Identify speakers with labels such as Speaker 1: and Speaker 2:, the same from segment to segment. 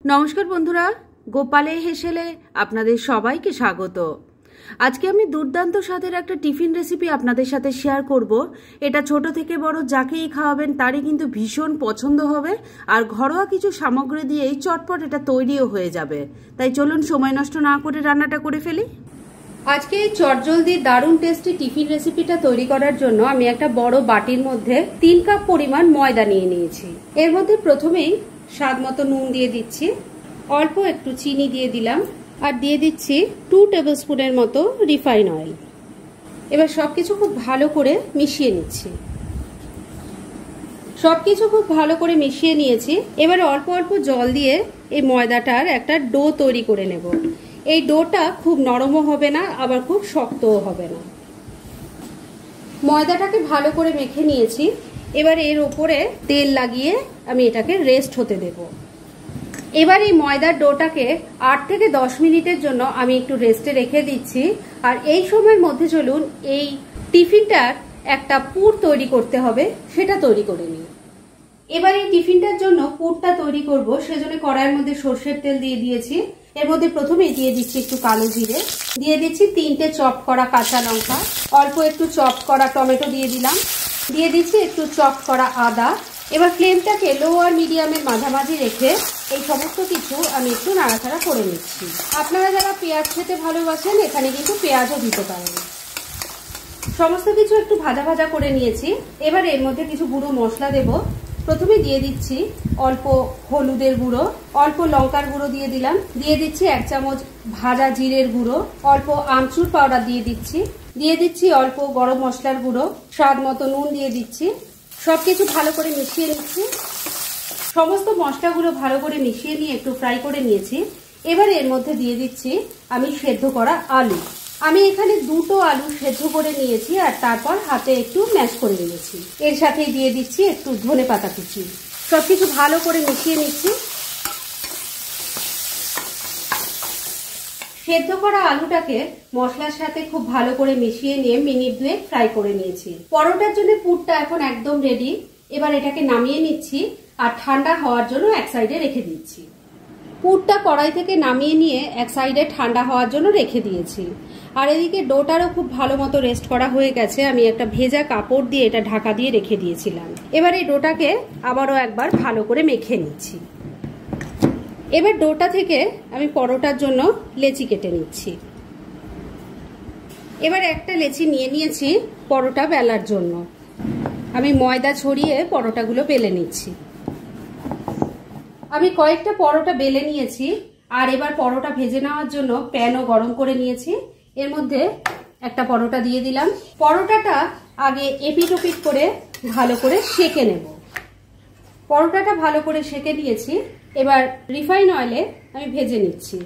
Speaker 1: নমস্কার বন্ধুরা, গোপালে হেসেলে আপনাদের সবাইকে স্বাগত। আজকে আমি দুর্দান্ত স্বাদের একটা টিফিন রেসিপি আপনাদের সাথে শেয়ার করব। এটা ছোট থেকে বড় যাকেই খাওয়াবেন তারই কিন্তু ভীষণ পছন্দ হবে, আর ঘরোয়া কিছু সামগ্রী দিয়েই চটপট এটা তৈরিও হয়ে যাবে। তাই চলুন সময় নষ্ট না করে রান্নাটা করে ফেলি। আজকে এই চটজলদি দারুণ টেস্টি টিফিন রেসিপিটা তৈরি করার জন্য আমি একটা বড় বাটির মধ্যে 3 কাপ পরিমাণ ময়দা নিয়ে নিয়েছি। এর মধ্যে প্রথমেই স্বাদ মতো নুন দিয়ে দিচ্ছি, অল্প একটু চিনি দিয়ে দিলাম, আর দিয়ে দিচ্ছি 2 টেবিল স্পুনের মতো রিফাইন অয়েল। এবার সবকিছু খুব ভালো করে মিশিয়ে নিচ্ছি। সবকিছু খুব ভালো করে মিশিয়ে নিয়েছি। এবার অল্প অল্প জল দিয়ে এই ময়দাটার একটা ডো তৈরি করে নেব। এই ডোটা খুব নরমও হবে না, আবার খুব শক্তও হবে না। ময়দাটাকে ভালো করে মেখে নিয়েছি। এবার এর উপরে তেল লাগিয়ে আমি এটাকে রেস্ট হতে দেব। এবার এই ময়দার ডোটাকে 8 থেকে 10 মিনিটের জন্য আমি একটু রেস্টে রেখে দিচ্ছি। আর এই সময়ের মধ্যে চলুন এই টিফিনটার একটা পুর তৈরি করতে হবে, সেটা তৈরি করে নিই। এবার এই টিফিনটার জন্য পুরটা তৈরি করব, সেজন্য কড়াইয়ের মধ্যে সরষের তেল দিয়ে দিয়েছি। এর মধ্যে প্রথমেই দিয়ে দিচ্ছি একটু কালো জিরে, দিয়ে দিচ্ছি 3টে চপ করা কাঁচা লঙ্কা, অল্প একটু চপ করা টমেটো দিয়ে দিলাম, দিয়ে দিচ্ছি একটু চপ করা আদা। এবার ফ্লেমটাকে লো আর মিডিয়ামের মাঝামাঝি রেখে এই সমস্ত কিছু আমি একটু নাড়াচাড়া করে নিচ্ছি। আপনারা যারা পেঁয়াজ খেতে ভালোবাসেন এখানে কিন্তু পেঁয়াজও দিতে পারেন। সমস্ত কিছু একটু ভাজা ভাজা করে নিয়েছি। এবার এর মধ্যে কিছু গুঁড়ো মশলা দেব। প্রথমে দিয়ে দিচ্ছি অল্প হলুদের গুঁড়ো, অল্প লঙ্কার গুঁড়ো দিয়ে দিলাম, দিয়ে দিচ্ছি 1 চামচ ভাজা জিরের গুঁড়ো, অল্প আমচুর পাউডার দিয়ে দিচ্ছি অল্প গরম মশলার গুঁড়ো, স্বাদ মতো নুন দিয়ে দিচ্ছি। সবকিছু ভালো করে মিশিয়ে নিচ্ছি। সমস্ত মশলাগুলো ভালো করে মিশিয়ে নিয়ে একটু ফ্রাই করে নিয়েছি। এবার এর মধ্যে দিয়ে দিচ্ছি আমি সেদ্ধ করা আলু। আমি এখানে 2টো আলু সেদ্ধ করে নিয়েছি, আর তারপর হাতে একটু ম্যাশ করে নিয়েছি। এর সাথেই দিয়ে দিচ্ছি একটু ধনেপাতা কুচি। সবকিছু ভালো করে মিশিয়ে নিচ্ছি। সেদ্ধ করা আলুটাকে মশলার সাথে খুব ভালো করে মিশিয়ে নিয়ে মিনিট 2 ফ্রাই করে নিয়েছি। পরোটার জন্য পুরটা এখন একদম রেডি। এবার এটাকে নামিয়ে নিচ্ছি আর ঠান্ডা হওয়ার জন্য এক সাইডে রেখে দিচ্ছি। পুরটা কড়াই থেকে নামিয়ে নিয়ে এক সাইডে ঠান্ডা হওয়ার জন্য রেখে দিয়েছি। আর এদিকে ডোটারও খুব ভালো মতো রেস্ট করা হয়ে গেছে। আমি একটা ভেজা কাপড় দিয়ে এটা ঢাকা দিয়ে রেখে দিয়েছিলাম। এবার এই ডোটাকে আবারও একবার ভালো করে মেখে নিচ্ছি। এবার ডোটা থেকে আমি পরোটার জন্য লেচি কেটে নিচ্ছি। এবার একটা লেচি নিয়ে নিয়েছি পরোটা বেলার জন্য। আমি ময়দা ছড়িয়ে পরোটাগুলো বেলে নিচ্ছি। আমি কয়েকটা পরোটা বেলে নিয়েছি। আর এবার পরোটা ভেজে নেওয়ার জন্য প্যানও গরম করে নিয়েছি। এর মধ্যে একটা পরোটা দিয়ে দিলাম। পরোটাটা আগে এপিট ওপিট করে ভালো করে সেঁকে নেব। পরোটাটা ভালো করে সেঁকে নিয়েছি। এবার রিফাইন অয়েলে আমি ভেজে নিচ্ছি।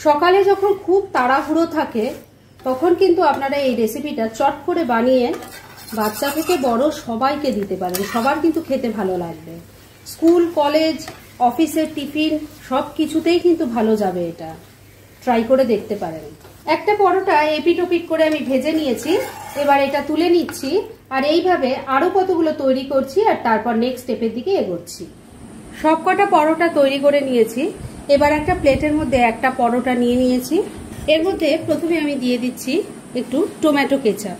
Speaker 1: সকালে যখন খুব তাড়াহুড়ো থাকে তখন কিন্তু আপনারা এই রেসিপিটা চট করে বানিয়ে বাচ্চা থেকে বড় সবাইকে দিতে পারেন। সবার কিন্তু খেতে ভালো লাগবে। স্কুল, কলেজ, অফিসের টিফিন সব কিছুতেই কিন্তু ভালো যাবে। এটা ট্রাই করে দেখতে পারেন। একটা পরোটা এপিট ওপিট করে আমি ভেজে নিয়েছি। এবার এটা তুলে নিচ্ছি। আর এইভাবে আরো কতগুলো তৈরি করছি, আর তারপর নেক্সট স্টেপের দিকে এগোচ্ছি। সবকটা পরোটা তৈরি করে নিয়েছি। এবার একটা প্লেটের মধ্যে একটা পরোটা নিয়ে নিয়েছি। এর মধ্যে প্রথমে আমি দিয়ে দিচ্ছি একটু টমেটো কেচাপ।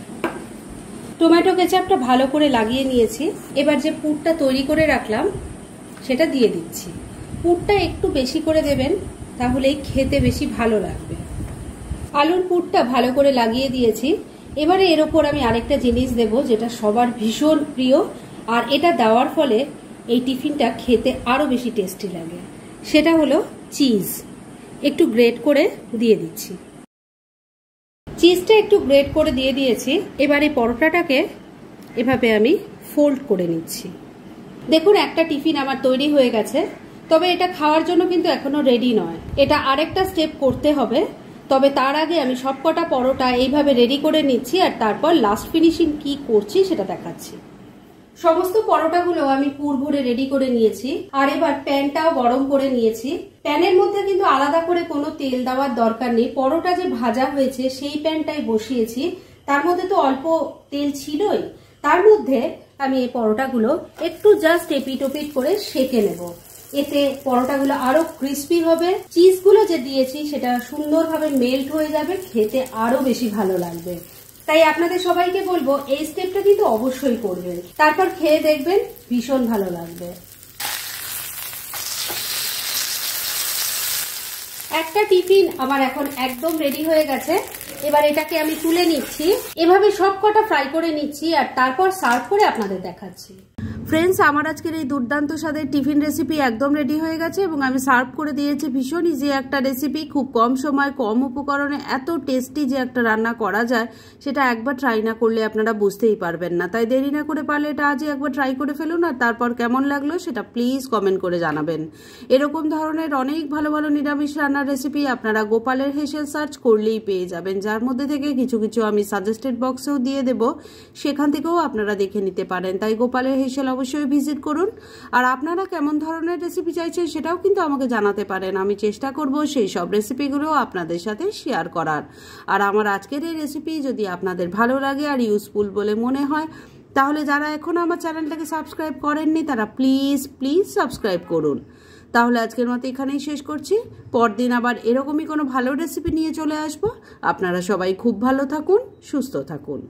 Speaker 1: টমেটো কেচাপটা ভালো করে লাগিয়ে নিয়েছি। এবার যে পুরটা তৈরি করে রাখলাম সেটা দিয়ে দিচ্ছি। পুরটা একটু বেশি করে দেবেন, তাহলেই খেতে বেশি ভালো লাগবে। আলুর পুরটা ভালো করে লাগিয়ে দিয়েছি। এবারে এর ওপর আমি আরেকটা জিনিস দেব যেটা সবার ভীষণ প্রিয়, আর এটা দেওয়ার ফলে এই টিফিনটা খেতে আরো বেশি টেস্টি লাগে। সেটা হলো চিজ। একটু গ্রেট করে দিয়ে দিচ্ছি। চিজটা একটু গ্রেট করে দিয়ে দিয়েছি। এবার এই পরোটাটাকে এভাবে আমি ফোল্ড করে নিচ্ছি। দেখুন একটা টিফিন আমার তৈরি হয়ে গেছে। তবে এটা খাওয়ার জন্য কিন্তু এখনো রেডি নয়। এটা আরেকটা স্টেপ করতে হবে। তবে তার আগে আমি সবকটা পরোটা এইভাবে রেডি করে নিচ্ছি, আর তারপর লাস্ট ফিনিশিং কি করছি সেটা দেখাচ্ছি। সমস্ত পরোটাগুলো আমি পুর ভরে রেডি করে নিয়েছি। আর এবার প্যানটাও গরম করে নিয়েছি। প্যানের মধ্যে কিন্তু আলাদা করে কোনো তেল দেওয়ার দরকার নেই। পরোটা যে ভাজা হয়েছে সেই প্যানটাই বসিয়েছি। তার মধ্যে তো অল্প তেল ছিলই। তার মধ্যে আমি এই পরোটাগুলো একটু জাস্ট এপিট ওপিট করে সেঁকে নেব। এতে পরোটাগুলো আরো ক্রিস্পি হবে, চিজগুলো যে দিয়েছি সেটা সুন্দরভাবে মেল্ট হয়ে যাবে, খেতে আরো বেশি ভালো লাগবে। তাই আপনাদের সবাইকে বলবো এই স্টেপটা কিন্তু অবশ্যই করবেন, তারপর খেয়ে দেখবেন ভীষণ ভালো লাগবে। একটা টিফিন আমার এখন একদম রেডি হয়ে গেছে। এবার এটাকে আমি তুলে নিচ্ছি, এভাবে সব কটা ফ্রাই করে নিচ্ছি আর তারপর সার্ভ করে আপনাদের দেখাচ্ছি। ফ্রেন্ডস, আমার আজকের এই দুর্দান্ত স্বাদের টিফিন রেসিপি একদম রেডি হয়ে গেছে এবং আমি সার্ভ করে দিয়েছি। ভীষণ ইজি একটা রেসিপি, খুব কম সময় কম উপকরণে এত টেস্টি যে একটা রান্না করা যায় সেটা একবার ট্রাই না করলে আপনারা বুঝতেই পারবেন না। তাই দেরি না করে পারলে এটা আজই একবার ট্রাই করে ফেলুন আর তারপর কেমন লাগলো সেটা প্লিজ কমেন্ট করে জানাবেন। এরকম ধরনের অনেক ভালো ভালো নিরামিষ রান্নার রেসিপি আপনারা গোপালের হেসেল সার্চ করলেই পেয়ে যাবেন, যার মধ্যে থেকে কিছু কিছু আমি সাজেস্টেড বক্সেও দিয়ে দেব, সেখান থেকেও আপনারা দেখে নিতে পারেন। তাই গোপালের হেসেল অবশ্যই ভিজিট করুন। আর আপনারা কেমন ধরনের রেসিপি চাইছেন সেটাও কিন্তু আমাকে জানাতে পারেন, আমি চেষ্টা করব সেই সব রেসিপিগুলো আপনাদের সাথে শেয়ার করার। আর আমার আজকের এই রেসিপি যদি আপনাদের ভালো লাগে আর ইউজফুল বলে মনে হয় তাহলে যারা এখনো আমার চ্যানেলটাকে সাবস্ক্রাইব করেননি তারা প্লিজ প্লিজ সাবস্ক্রাইব করুন। তাহলে আজকের মতো এখানেই শেষ করছি, পরদিন আবার এরকমই কোনো ভালো রেসিপি নিয়ে চলে আসবো। আপনারা সবাই খুব ভালো থাকুন, সুস্থ থাকুন।